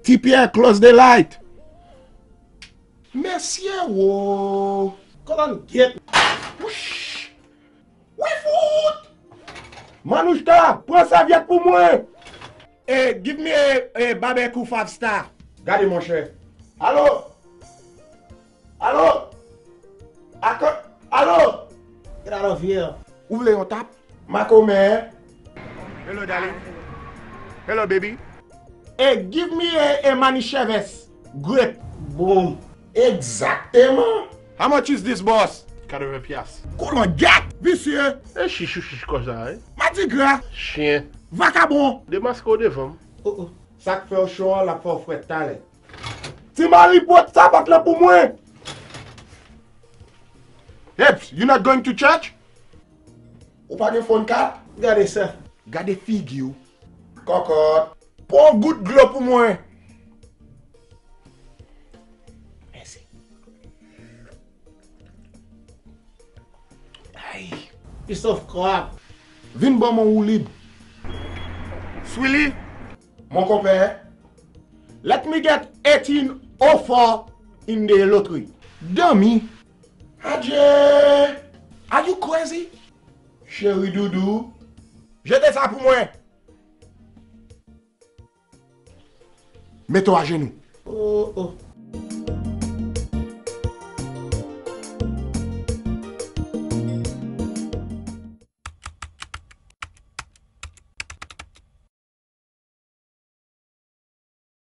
T-Pierre, close the light. Monsieur, whoa. Come on, get. Whoosh. Oui, foot. Manouchka, prends serviette pour moi. Hey, give me a barbecue 5 star. Regardez mon cher. Allô? Allô? Allô? Get out of here. Ouvrez on tape. Ma commère. Hello, darling. Hello, baby. Hey, give me a Manicheves. Grape. Boom. Exactement. How much is this, boss? 80 piastres. Comment gâte, vicieux. Eh, chichou, comme ça, hein? Matigra. Chien. Vagabond. Des masques au devant. Oh. Ça que fait au show, la fait au fouet talent. Si Marie porte ça, pas là pour moi. Heps, you not going to church? Ou pas de phone card? Regardez ça. Gardez figure. Cocotte. Pour un good glow pour moi. Merci. Aïe. Piece of crap. Vin bon mon ou libre. Swilly, mon compère. Let me get 1804 in the lottery. Dummy. Adje. Are you crazy? Chéri doudou. Jetez ça pour moi. Mets-toi à genoux. Oh.